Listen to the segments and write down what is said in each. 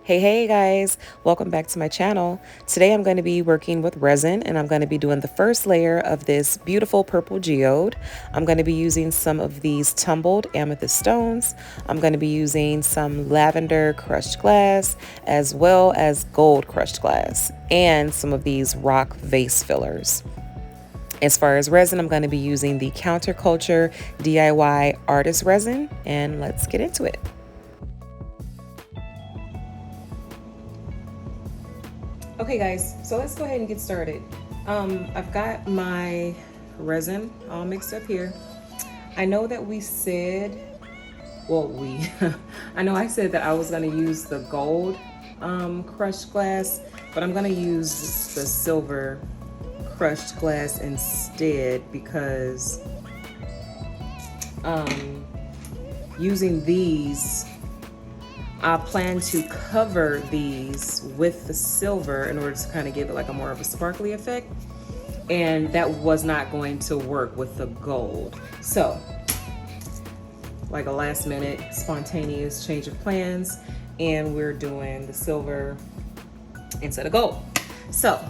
Hey guys, welcome back to my channel. Today I'm going to be working with resin and I'm going to be doing the first layer of this beautiful purple geode. I'm going to be using some of these tumbled amethyst stones. I'm going to be using some lavender crushed glass as well as gold crushed glass and some of these rock vase fillers. As far as resin, I'm going to be using the CounterCultureDIY artist resin, and let's get into it. Okay guys, so let's go ahead and get started. I've got my resin all mixed up here. I know that we said, I know I said that I was gonna use the gold crushed glass, but I'm gonna use the silver crushed glass instead because using these, I plan to cover these with the silver in order to kind of give it like a more of a sparkly effect. And that was not going to work with the gold. So, like a last minute spontaneous change of plans, and we're doing the silver instead of gold. So,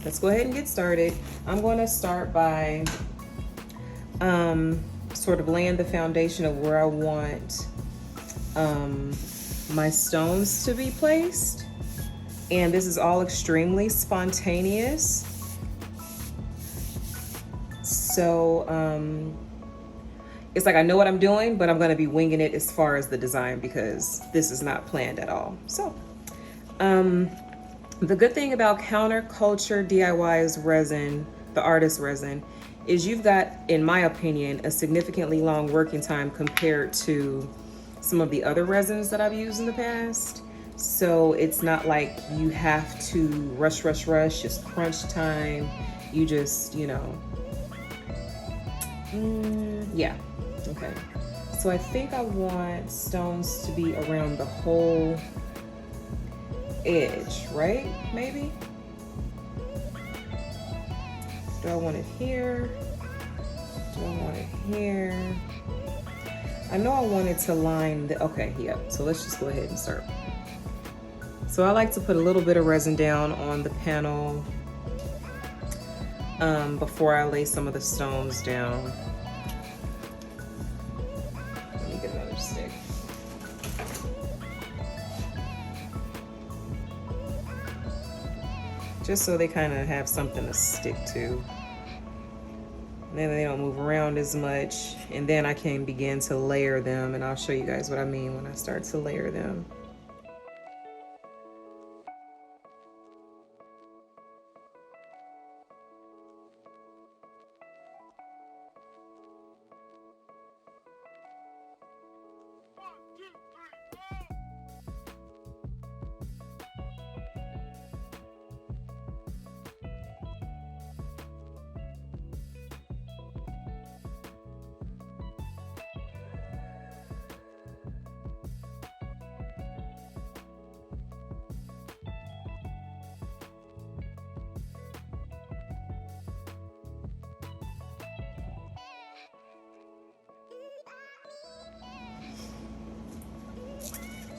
let's go ahead and get started. I'm going to start by sort of laying the foundation of where I want my stones to be placed, and this is all extremely spontaneous, so it's like I know what I'm doing, but I'm going to be winging it as far as the design because this is not planned at all. So the good thing about CounterCultureDIY's resin, the artist resin, is you've got, in my opinion, a significantly long working time compared to some of the other resins that I've used in the past. So it's not like you have to rush, just crunch time. You just, yeah, okay. So I think I want stones to be around the whole edge, right? Maybe? Do I want it here? Do I want it here? I know I wanted to line the, okay, yeah, so let's just go ahead and start. So I like to put a little bit of resin down on the panel before I lay some of the stones down. Let me get another stick. Just so they kind of have something to stick to. Then they don't move around as much, and then I can begin to layer them, and I'll show you guys what I mean when I start to layer them.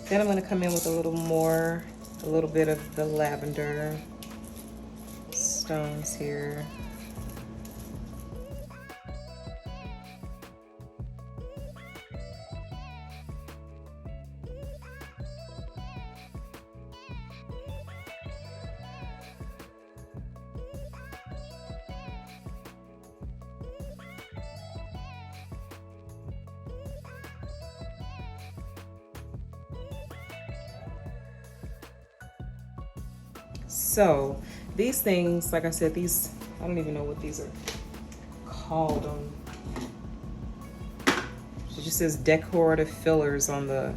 Then I'm going to come in with a little bit of the lavender stones here. So these things, like I said, these, I don't even know what these are called on. It just says Decorative Fillers on the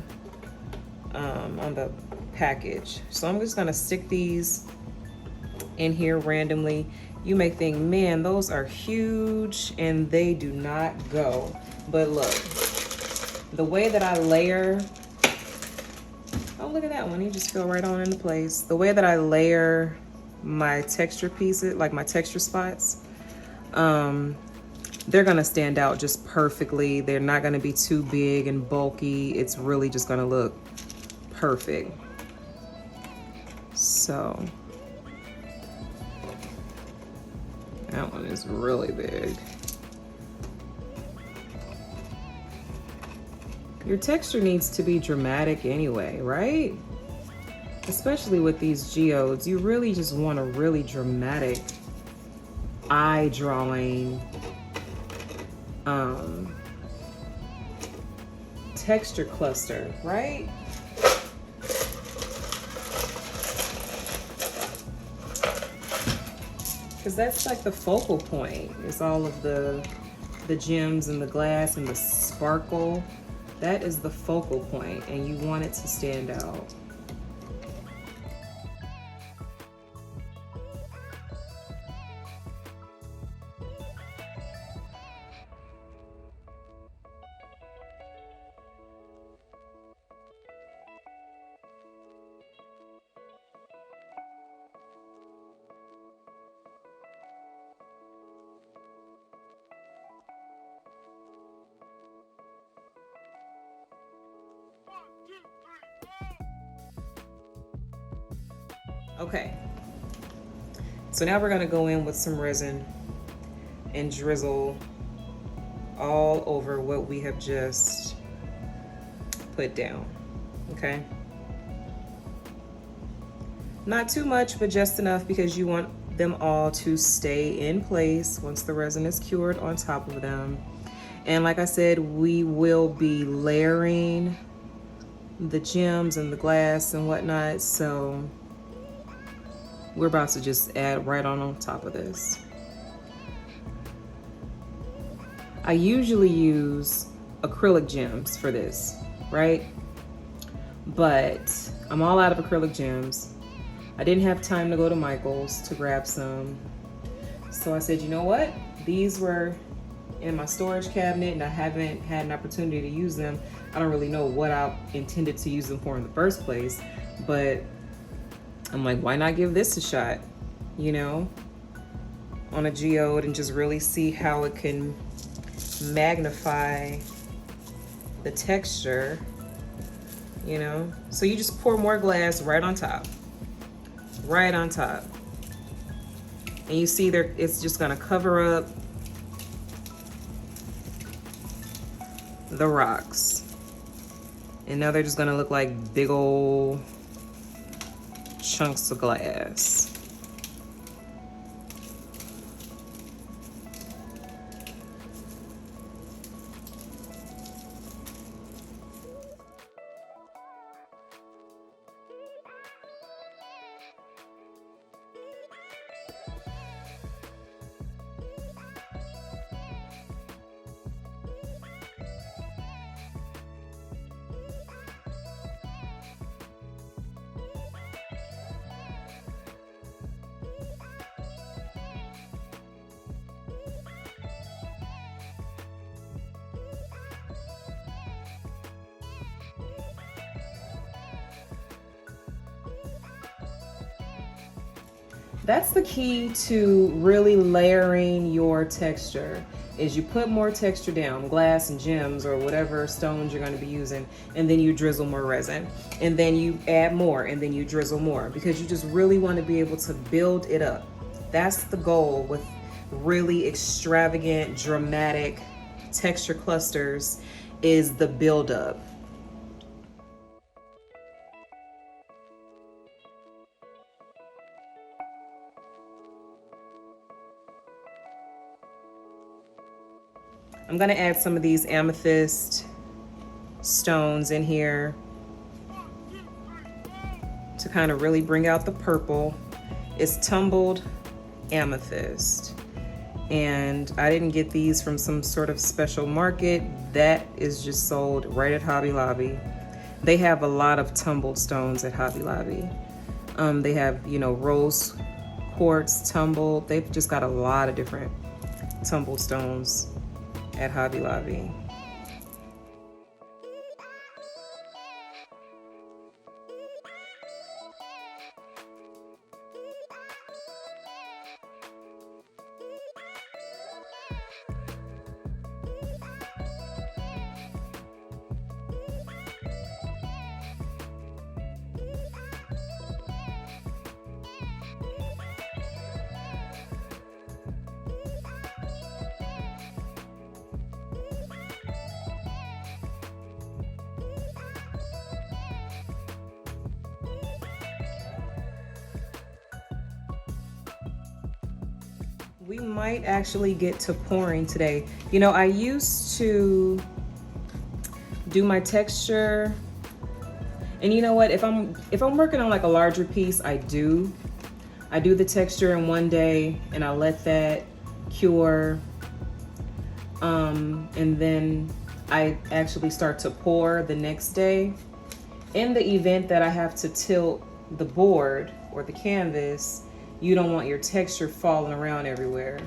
package. So I'm just gonna stick these in here randomly. You may think, man, those are huge, and they do not go. But look, the way that I layer, oh, look at that one. You just fell right on into place. The way that I layer my texture pieces, like my texture spots, they're gonna stand out just perfectly. They're not gonna be too big and bulky. It's really just gonna look perfect. So that one is really big. Your texture needs to be dramatic anyway, right? Especially with these geodes, you really just want a really dramatic eye drawing texture cluster, right? Because that's like the focal point. It's all of the gems and the glass and the sparkle. That is the focal point, and you want it to stand out. Okay, so now we're gonna go in with some resin and drizzle all over what we have just put down, okay? Not too much, but just enough because you want them all to stay in place once the resin is cured on top of them. And like I said, we will be layering the gems and the glass and whatnot, so we're about to just add right on top of this. I usually use acrylic gems for this, right? But I'm all out of acrylic gems. I didn't have time to go to Michael's to grab some. So I said, you know what? These were in my storage cabinet and I haven't had an opportunity to use them. I don't really know what I intended to use them for in the first place, but I'm like, why not give this a shot, you know, on a geode and just really see how it can magnify the texture, you know? So you just pour more glass right on top, right on top. And you see there, it's just gonna cover up the rocks. And now they're just gonna look like big old chunks of glass. That's the key to really layering your texture, is you put more texture down, glass and gems or whatever stones you're going to be using, and then you drizzle more resin, and then you add more, and then you drizzle more, because you just really want to be able to build it up. That's the goal with really extravagant, dramatic texture clusters, is the buildup. I'm gonna add some of these amethyst stones in here to kind of really bring out the purple. It's tumbled amethyst. And I didn't get these from some sort of special market. That is just sold right at Hobby Lobby. They have a lot of tumbled stones at Hobby Lobby. They have, you know, rose quartz, tumbled. They've just got a lot of different tumbled stones at Hobby Lobby. We might actually get to pouring today. You know, I used to do my texture, and you know what, if I'm working on like a larger piece, I do the texture in one day and I let that cure, and then I actually start to pour the next day. In the event that I have to tilt the board or the canvas, you don't want your texture falling around everywhere.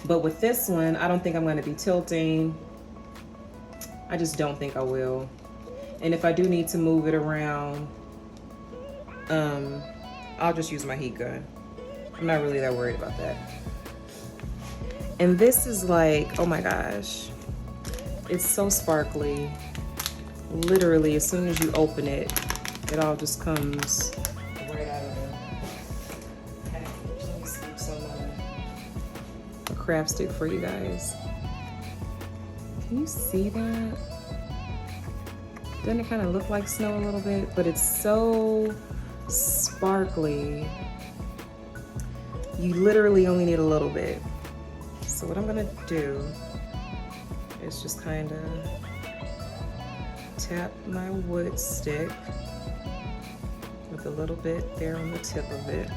But with this one, I don't think I'm going to be tilting. I just don't think I will. And if I do need to move it around, I'll just use my heat gun. I'm not really that worried about that. And this is like, oh my gosh, it's so sparkly. Literally, as soon as you open it, it all just comes right out of the package. Let me scoop some a craft stick for you guys. Can you see that? Doesn't it kind of look like snow a little bit? But it's so sparkly. You literally only need a little bit. So what I'm gonna do is just kind of tap my wood stick with a little bit there on the tip of it.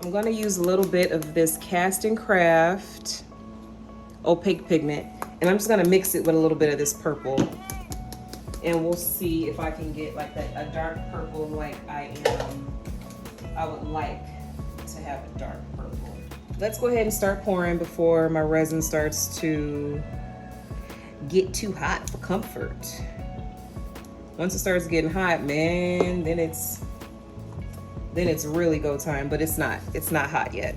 I'm going to use a little bit of this Castin Craft opaque pigment, and I'm just going to mix it with a little bit of this purple, and we'll see if I can get like a dark purple like I would like to have a dark purple. Let's go ahead and start pouring before my resin starts to get too hot for comfort. Once it starts getting hot, man, then it's really go time, but it's not hot yet.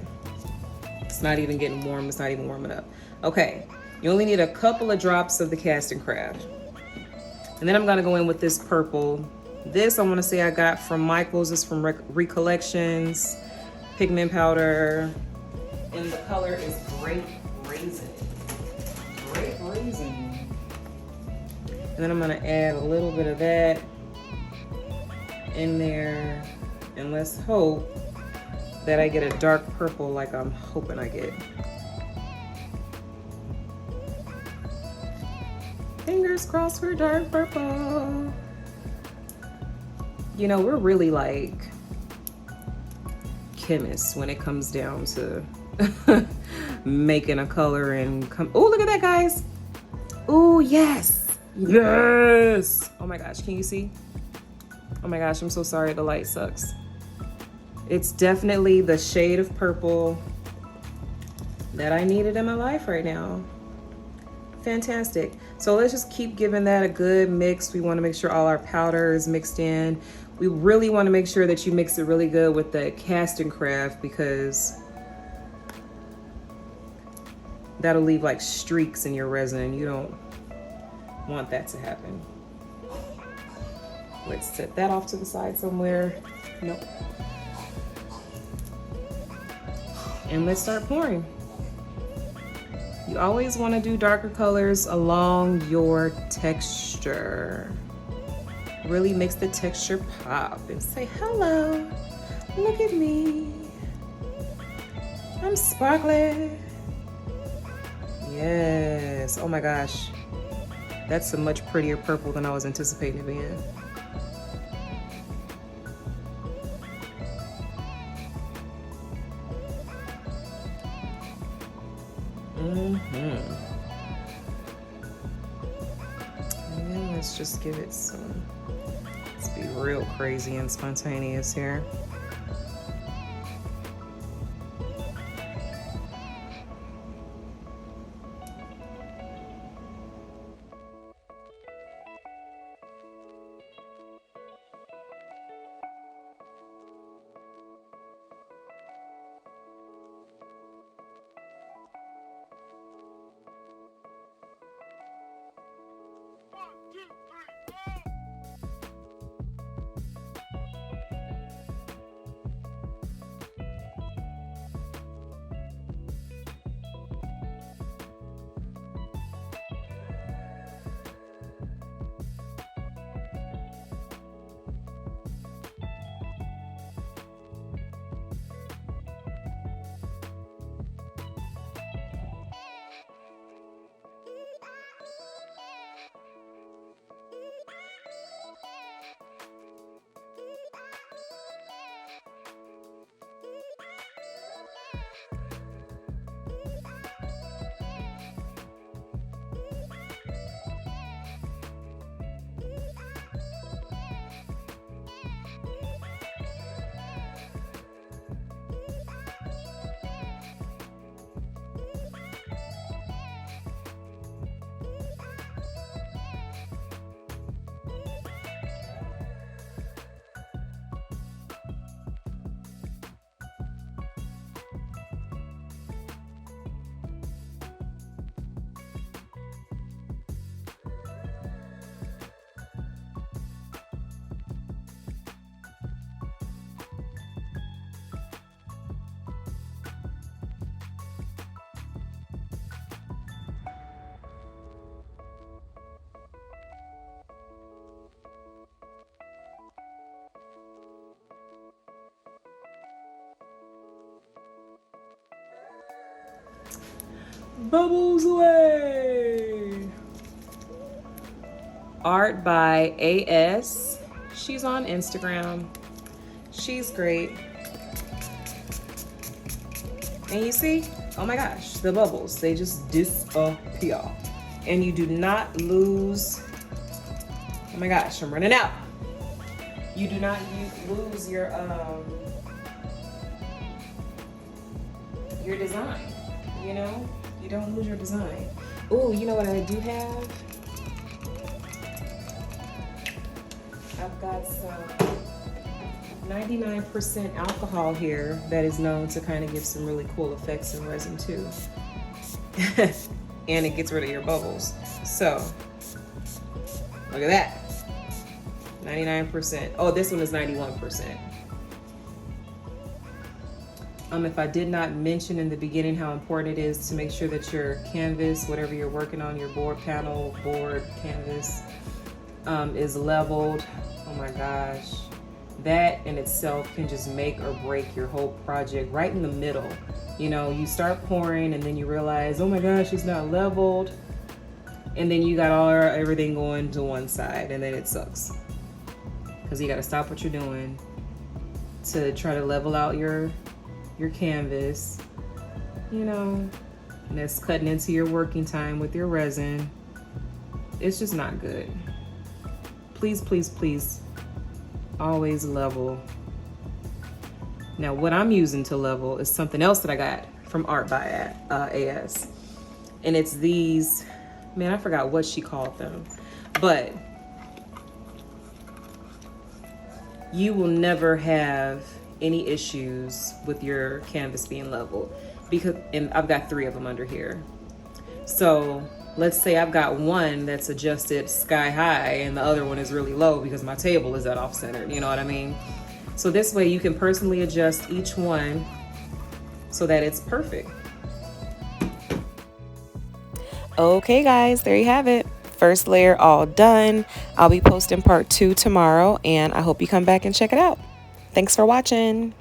It's not even getting warm. It's not even warming up. Okay, you only need a couple of drops of the Castin Craft. And then I'm gonna go in with this purple. This I wanna say I got from Michael's. It's from Recollections, pigment powder. And the color is Grape Raisin. Grape Raisin. And then I'm gonna add a little bit of that in there. And let's hope that I get a dark purple like I'm hoping I get. Fingers crossed for dark purple. You know, we're really like chemists when it comes down to making a color and come. Oh, look at that, guys. Oh, yes. Yes. Oh my gosh, can you see? Oh my gosh, I'm so sorry, the light sucks. It's definitely the shade of purple that I needed in my life right now. Fantastic. So let's just keep giving that a good mix. We want to make sure all our powder is mixed in. We really want to make sure that you mix it really good with the Castin Craft, because that'll leave like streaks in your resin. You don't want that to happen. Let's set that off to the side somewhere. Nope. And let's start pouring. You always want to do darker colors along your texture. Really makes the texture pop and say, hello, look at me. I'm sparkly. Yes, oh my gosh. That's a much prettier purple than I was anticipating it being. And let's just give it some, let's be real crazy and spontaneous here. Bubbles away. Art by AS. She's on Instagram. She's great. And you see, oh my gosh, the bubbles, they just disappear. And you do not lose, oh my gosh, I'm running out. You do not lose your design, you know? You don't lose your design. Oh, you know what I do have? I've got some 99% alcohol here that is known to kind of give some really cool effects in resin too. And it gets rid of your bubbles. So, look at that. 99%. Oh, this one is 91%. If I did not mention in the beginning how important it is to make sure that your canvas, whatever you're working on, your board panel, board, canvas, is leveled. Oh my gosh. That in itself can just make or break your whole project right in the middle. You know, you start pouring and then you realize, oh my gosh, it's not leveled. And then you got everything going to one side and then it sucks. Because you got to stop what you're doing to try to level out your canvas, you know, and that's cutting into your working time with your resin. It's just not good. Please, please, please, always level. Now what I'm using to level is something else that I got from Art by AS. And it's these, man, I forgot what she called them, but you will never have any issues with your canvas being leveled because, and I've got 3 of them under here. So let's say I've got one that's adjusted sky high and the other one is really low because my table is at off center, you know what I mean? So this way you can personally adjust each one so that it's perfect. Okay guys, there you have it. First layer all done. I'll be posting part 2 tomorrow and I hope you come back and check it out. Thanks for watching.